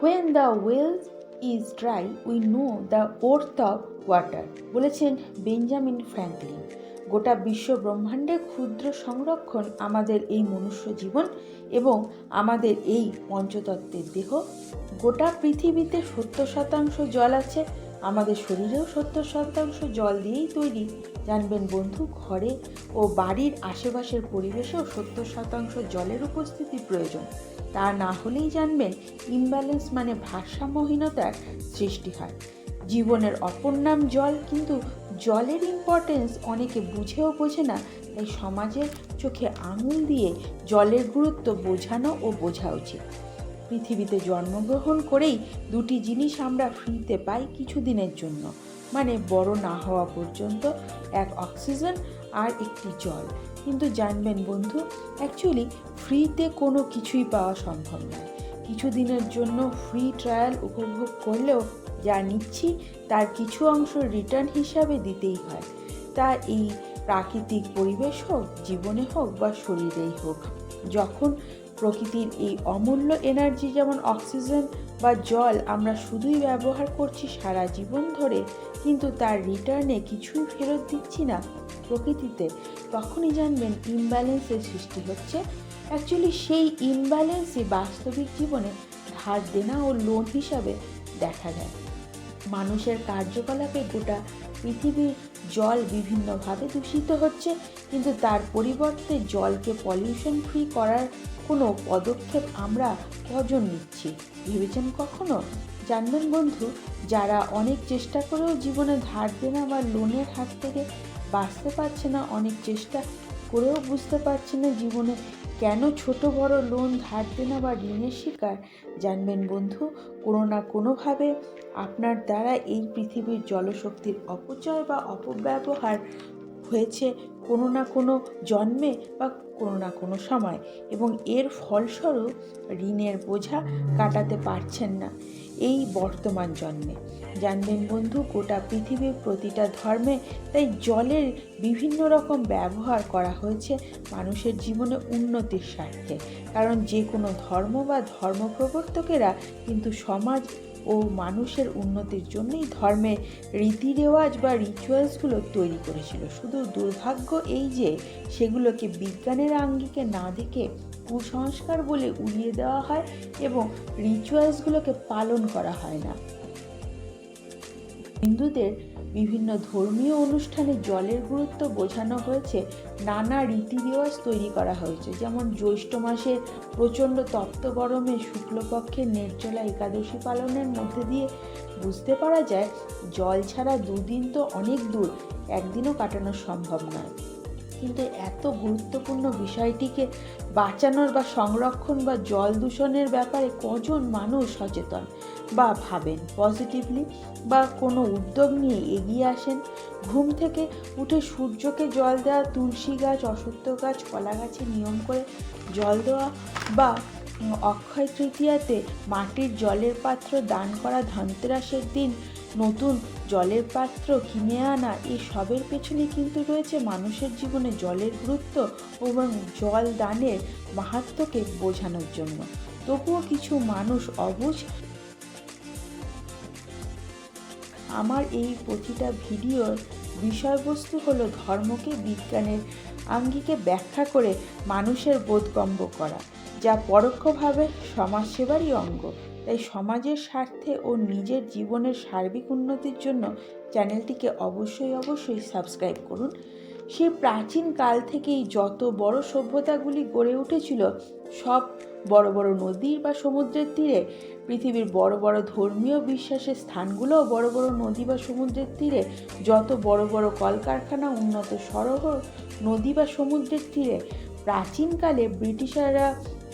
When the wells is dry we know the worth of water, বলেছেন Benjamin Franklin. গোটা বিশ্ব ব্রহ্মাণ্ডের ক্ষুদ্র সংরক্ষণ আমাদের এই মনুষ্য জীবন এবং আমাদের এই পঞ্চতত্ত্বের দেহ। গোটা পৃথিবীতে 70% জল আছে, আমাদের শরীরেও 70% জল দিয়েই তৈরি। জানবেন বন্ধু, ঘরে ও বাড়ির আশেপাশের পরিবেশেও 70% জলের উপস্থিতি প্রয়োজন। তা না হলেই জানবেন ইমব্যালেন্স মানে ভারসাম্যহীনতার সৃষ্টি হয়। জীবনের অপর নাম জল, কিন্তু জলের ইম্পর্টেন্স অনেকে বুঝেও বোঝে না। তাই সমাজের চোখে আঙুল দিয়ে জলের গুরুত্ব বোঝানো ও বোঝা উচিত। পৃথিবীতে জন্মগ্রহণ করেই দুটি জিনিস আমরা ফ্রিতে পাই কিছুদিনের জন্য, মানে বড় না হওয়া পর্যন্ত, এক অক্সিজেন আর একটি জল। কিন্তু জানবেন বন্ধু, অ্যাকচুয়ালি ফ্রিতে কোনো কিছুই পাওয়া সম্ভব নয়। কিছুদিনের জন্য ফ্রি ট্রায়াল উপভোগ করলেও যা নিচ্ছি তার কিছু অংশ রিটার্ন হিসাবে দিতেই হয়। তা এই প্রাকৃতিক পরিবেশ হোক, জীবনে হোক বা শরীরেই হোক, যখন প্রকৃতির এই অমূল্য এনার্জি যেমন অক্সিজেন বা জল আমরা শুধুই ব্যবহার করছি সারা জীবন ধরে, কিন্তু তার রিটার্নে কিছুই ফেরত দিচ্ছি না প্রকৃতিতে, তখনই জানবেন ইমব্যালেন্সের সৃষ্টি হচ্ছে। অ্যাকচুয়ালি সেই ইমব্যালেন্সই বাস্তবিক জীবনে ধার দেনা ও লোন হিসাবে দেখা যায়। মানুষের কার্যকলাপে গোটা পৃথিবীর জল বিভিন্নভাবে দূষিত হচ্ছে, কিন্তু তার পরিবর্তে জলকে পলিউশন ফ্রি করার কোনো পদক্ষেপ আমরা কজন নিচ্ছি ভেবেছেন কখনো? জানবেন বন্ধু, যারা অনেক চেষ্টা করেও জীবনে ধার দেনা বা লোনের হাত থেকে বাঁচতে পারছে না, অনেক চেষ্টা করেও বুঝতে পারছে না জীবনে কেন ছোট বড় লোন, ধার দেনা বা ঋণের শিকার, জানবেন বন্ধু, কোনো না কোনোভাবে আপনার দ্বারা এই পৃথিবীর জলশক্তির অপচয় বা অপব্যবহার হয়েছে কোনো না কোনো জন্মে বা কোনো না কোনো সময়, এবং এর ফলস্বরূপ ঋণের বোঝা কাটাতে পারছেন না এই বর্তমান জন্মে। জানবেন বন্ধু, গোটা পৃথিবীর প্রতিটা ধর্মে তাই জলের বিভিন্ন রকম ব্যবহার করা হয়েছে মানুষের জীবনে উন্নতির স্বার্থে। কারণ যে কোনো ধর্ম বা ধর্মপ্রবর্তকেরা কিন্তু সমাজ ও মানুষের উন্নতির জন্যই ধর্মের রীতি রেওয়াজ বা রিচুয়ালসগুলো তৈরি করেছিল। শুধু দুর্ভাগ্য এই যে সেগুলোকে বিজ্ঞানের আঙ্গিকে না দেখে কুসংস্কার বলে উড়িয়ে দেওয়া হয় এবং রিচুয়ালসগুলোকে পালন করা হয় না। হিন্দুদের বিভিন্ন ধর্মীয় অনুষ্ঠানে জলের গুরুত্ব বোঝানো হয়েছে, নানা রীতি রেওয়াজ তৈরি করা হয়েছে। যেমন জ্যৈষ্ঠ মাসের প্রচণ্ড তপ্ত গরমে শুক্লপক্ষের নির্জলা একাদশী পালনের মধ্যে দিয়ে বুঝতে পারা যায় জল ছাড়া দুদিন তো অনেক দূর, একদিনও কাটানো সম্ভব নয়। কিন্তু এত গুরুত্বপূর্ণ বিষয়টিকে বাঁচানোর বা সংরক্ষণ বা জল দূষণের ব্যাপারে কজন মানুষ সচেতন বা ভাবেন পজিটিভলি বা কোনো উদ্যোগ নিয়ে এগিয়ে আসেন? ঘুম থেকে উঠে সূর্যকে জল দেওয়া, তুলসী গাছ, অশ্বত্থ গাছ, কলা গাছে নিয়ম করে জল দেওয়া, বা অক্ষয় তৃতীয়াতে মাটির জলের পাত্র দান করা, ধনতেরাসের দিন নতুন জলের পাত্র কিনে আনা, এই সবের পেছনে কিন্তু রয়েছে মানুষের জীবনে জলের গুরুত্ব এবং জল দানের মাহাত্ম্যকে বোঝানোর জন্য। তবুও কিছু মানুষ অবুঝ। আমার এই প্রতিটা ভিডিওর বিষয়বস্তু হলো ধর্মকে বিজ্ঞানের আঙ্গিকে ব্যাখ্যা করে মানুষের বোধগম্য করা, যা পরোক্ষভাবে সমাজসেবারই অঙ্গ। তাই সমাজের স্বার্থে ও নিজের জীবনের সার্বিক উন্নতির জন্য চ্যানেলটিকে অবশ্যই সাবস্ক্রাইব করুন। সেই প্রাচীন কাল থেকেই যত বড় সভ্যতাগুলি গড়ে উঠেছিল, সব বড় বড় নদী বা সমুদ্রের তীরে, পৃথিবীর বড় বড় ধর্মীয় বিশ্বাসের স্থানগুলোও বড় বড় নদী বা সমুদ্রের তীরে, যত বড় বড় কলকারখানা, উন্নত সড়ক নদী বা সমুদ্রের তীরে। প্রাচীনকালে ব্রিটিশাররা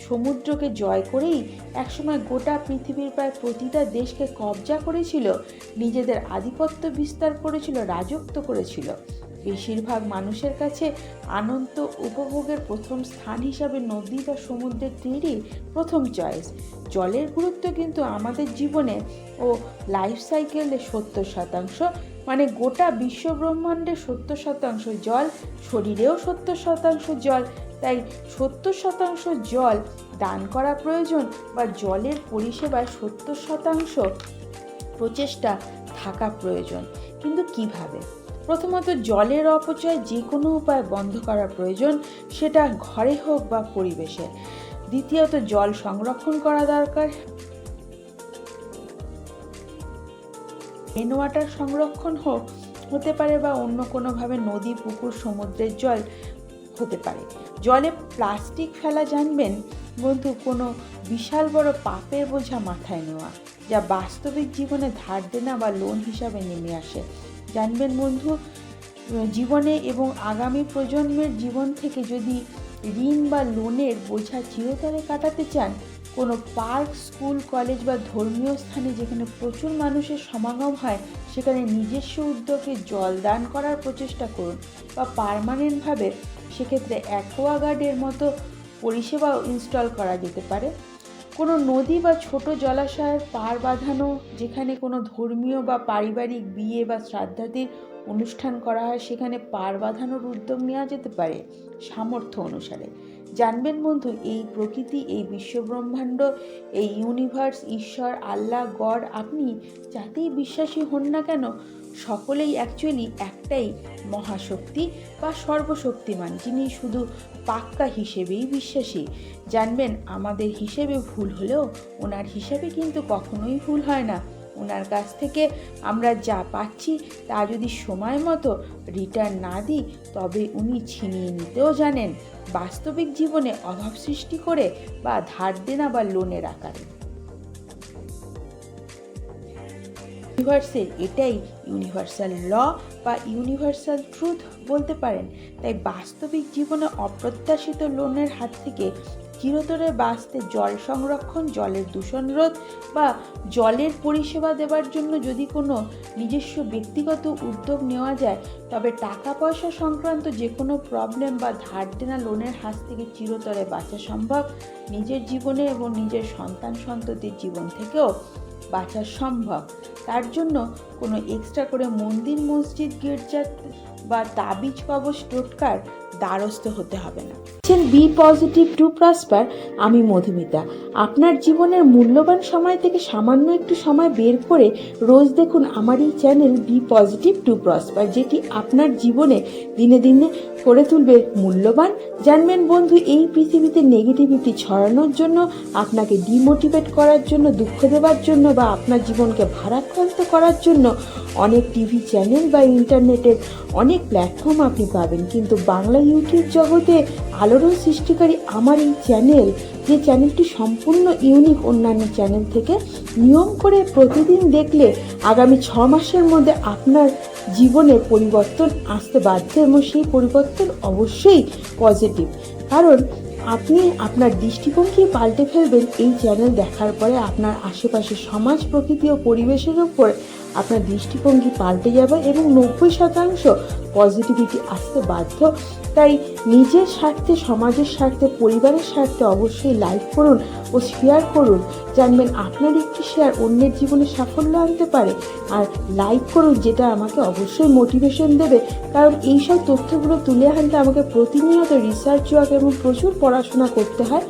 সমুদ্রকে জয় করেই একসময় গোটা পৃথিবীর প্রায় প্রতিটা দেশকে কবজা করেছিল, নিজেদের আধিপত্য বিস্তার করেছিল, রাজত্ব করেছিল। বেশিরভাগ মানুষের কাছে আনন্দ উপভোগের প্রথম স্থান হিসাবে নদী বা সমুদ্রের তীরই প্রথম চয়েস। জলের গুরুত্ব কিন্তু আমাদের জীবনে ও লাইফ সাইকেলে 70%, মানে গোটা বিশ্ব ব্রহ্মাণ্ডে 70% জল, শরীরেও 70% জল। তাই 70% জল দান করা প্রয়োজন, বা জলের পরিষেবায় 70% প্রচেষ্টা থাকা প্রয়োজন। কিন্তু কিভাবে? প্রথমত, জলের অপচয় যে কোনো উপায় বন্ধ করা প্রয়োজন, সেটা ঘরে হোক বা পরিবেশে। দ্বিতীয়ত, জল সংরক্ষণ করা দরকার। রেন ওয়াটার সংরক্ষণ হতে পারে, বা অন্য কোনোভাবে নদী, পুকুর, সমুদ্রের জল হতে পারে। জলে প্লাস্টিক ফেলা জানবেন বন্ধু কোনো বিশাল বড় পাপের বোঝা মাথায় নেওয়া, যা বাস্তবিক জীবনে ধার দেনা বা লোন হিসাবে নেমে আসে। জানবেন বন্ধু, জীবনে এবং আগামী প্রজন্মের জীবন থেকে যদি ঋণ বা লোনের বোঝা চিরতরে কাটাতে চান, কোনো পার্ক, স্কুল, কলেজ বা ধর্মীয় স্থানে যেখানে প্রচুর মানুষের সমাগম হয়, সেখানে নিজস্ব উদ্যোগে জল দান করার প্রচেষ্টা করুন, বা পার্মানেন্টভাবে সেক্ষেত্রে অ্যাকোয়াগার্ডের মতো পরিষেবাও ইনস্টল করা যেতে পারে। কোনো নদী বা ছোট জলাশয়ের পাড় বাঁধানো, যেখানে কোনো ধর্মীয় বা পারিবারিক বিয়ে বা শ্রাদ্ধাদির অনুষ্ঠান করা হয়, সেখানে পাড় বাঁধানোর উদ্যোগ নেওয়া যেতে পারে সামর্থ্য অনুসারে। জানবেন বন্ধু, এই প্রকৃতি, এই বিশ্বব্রহ্মাণ্ড, এই ইউনিভার্স, ঈশ্বর, আল্লাহ, গড, আপনি যাতেই বিশ্বাসী হন না কেন, সকলেই অ্যাকচুয়ালি একটাই মহাশক্তি বা সর্বশক্তিমান, যিনি শুধু পাক্কা হিসেবেই বিশ্বাসী। জানবেন, আমাদের হিসেবে ভুল হলেও ওনার হিসেবে কিন্তু কখনোই ভুল হয় না। ওনার কাছ থেকে আমরা যা পাচ্ছি তা যদি সময় মতো রিটার্ন না দিই, তবে উনি ছিনিয়ে নিতেও জানেন, বাস্তবিক জীবনে অভাব সৃষ্টি করে, বা ধার দেনা বা লোনের আকারে। ইউনিভার্সের এটাই ইউনিভার্সাল ল বা ইউনিভার্সাল ট্রুথ বলতে পারেন। তাই বাস্তবিক জীবনে অপ্রত্যাশিত লোনের হাত থেকে চিরতরে বাঁচতে জল সংরক্ষণ, জলের দূষণ রোধ বা জলের পরিষেবা দেওয়ার জন্য যদি কোনো নিজস্ব ব্যক্তিগত উদ্যোগ নেওয়া যায়, তবে টাকা পয়সা সংক্রান্ত যে কোনো প্রবলেম বা ধার দেনা লোনের হাত থেকে চিরতরে বাঁচা সম্ভব। নিজের জীবনে এবং নিজের সন্তান সন্ততির জীবন থেকেও বাঁচা সম্ভব। তার জন্য কোনো এক্সট্রা করে মন্দির, মসজিদ, গির্জা বা তাবিজ কবচ টোটকার দ্বারস্থ হতে হবে না। Be positive to prosper. আমি মধুমিতা। আপনার জীবনের মূল্যবান সময় থেকে সামান্য একটু সময় বের করে রোজ দেখুন আমার এই channel be positive to prosper, যেটি আপনার জীবনে দিনে দিনে করে তুলবে মূল্যবান। জানবেন বন্ধু, এই পৃথিবীতে নেগেটিভিটি ছড়ানোর জন্য, আপনাকে ডিমোটিভেট করার জন্য, দুঃখ দেওয়ার জন্য বা আপনার জীবনকে ভারাক্রান্ত করার জন্য অনেক টিভি চ্যানেল বা ইন্টারনেটের অনেক প্ল্যাটফর্ম আপনি পাবেন, কিন্তু বাংলা ইউটিউব জগতে আলোড়ন সৃষ্টিকারী আমার এই চ্যানেল, যে চ্যানেলটি সম্পূর্ণ ইউনিক অন্যান্য চ্যানেল থেকে, নিয়ম করে প্রতিদিন দেখলে আগামী 6 মাসের মধ্যে আপনার জীবনে পরিবর্তন আসতে বাধ্য, এবং সেই পরিবর্তন অবশ্যই পজিটিভ। কারণ আপনি আপনার দৃষ্টিভঙ্গি পাল্টে ফেলবেন এই চ্যানেল দেখার পরে। আপনার আশেপাশে সমাজ, প্রকৃতি ও পরিবেশের উপর আপনার দৃষ্টিভঙ্গি পাল্টে যাবে এবং 90% পজিটিভিটি আসতে বাধ্য। তাই নিজের স্বার্থে, সমাজের স্বার্থে, পরিবারের স্বার্থে অবশ্যই লাইক করুন ও শেয়ার করুন। জানবেন আপনার একটি শেয়ার অন্যের জীবনে সাফল্য আনতে পারে। আর লাইক করুন, যেটা আমাকে অবশ্যই মোটিভেশন দেবে, কারণ এইসব তথ্যগুলো তুলে আনতে আমাকে প্রতিনিয়ত রিসার্চ ওয়ার্ক এবং প্রচুর পড়াশোনা করতে হয়,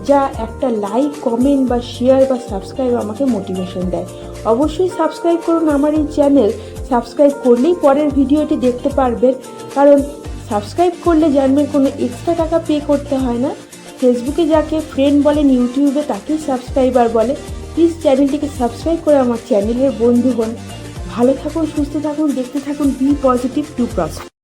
যা একটা লাইক, কমেন্ট বা শেয়ার বা সাবস্ক্রাইব আমাকে মোটিভেশন দেয়। অবশ্যই সাবস্ক্রাইব করুন আমার এই চ্যানেল। সাবস্ক্রাইব করলেই পরের ভিডিওটি দেখতে পারবেন, কারণ সাবস্ক্রাইব করলে জানবেন কোনো এক্সট্রা টাকা পে করতে হয় না। ফেসবুকে যাকে ফ্রেন্ড বলেন, ইউটিউবে তাকেই সাবস্ক্রাইবার বলে। প্লিজ চ্যানেলটিকে সাবস্ক্রাইব করে আমার চ্যানেলের বন্ধু হন। ভালো থাকুন, সুস্থ থাকুন, দেখতে থাকুন বি পজিটিভ টু প্রসপার।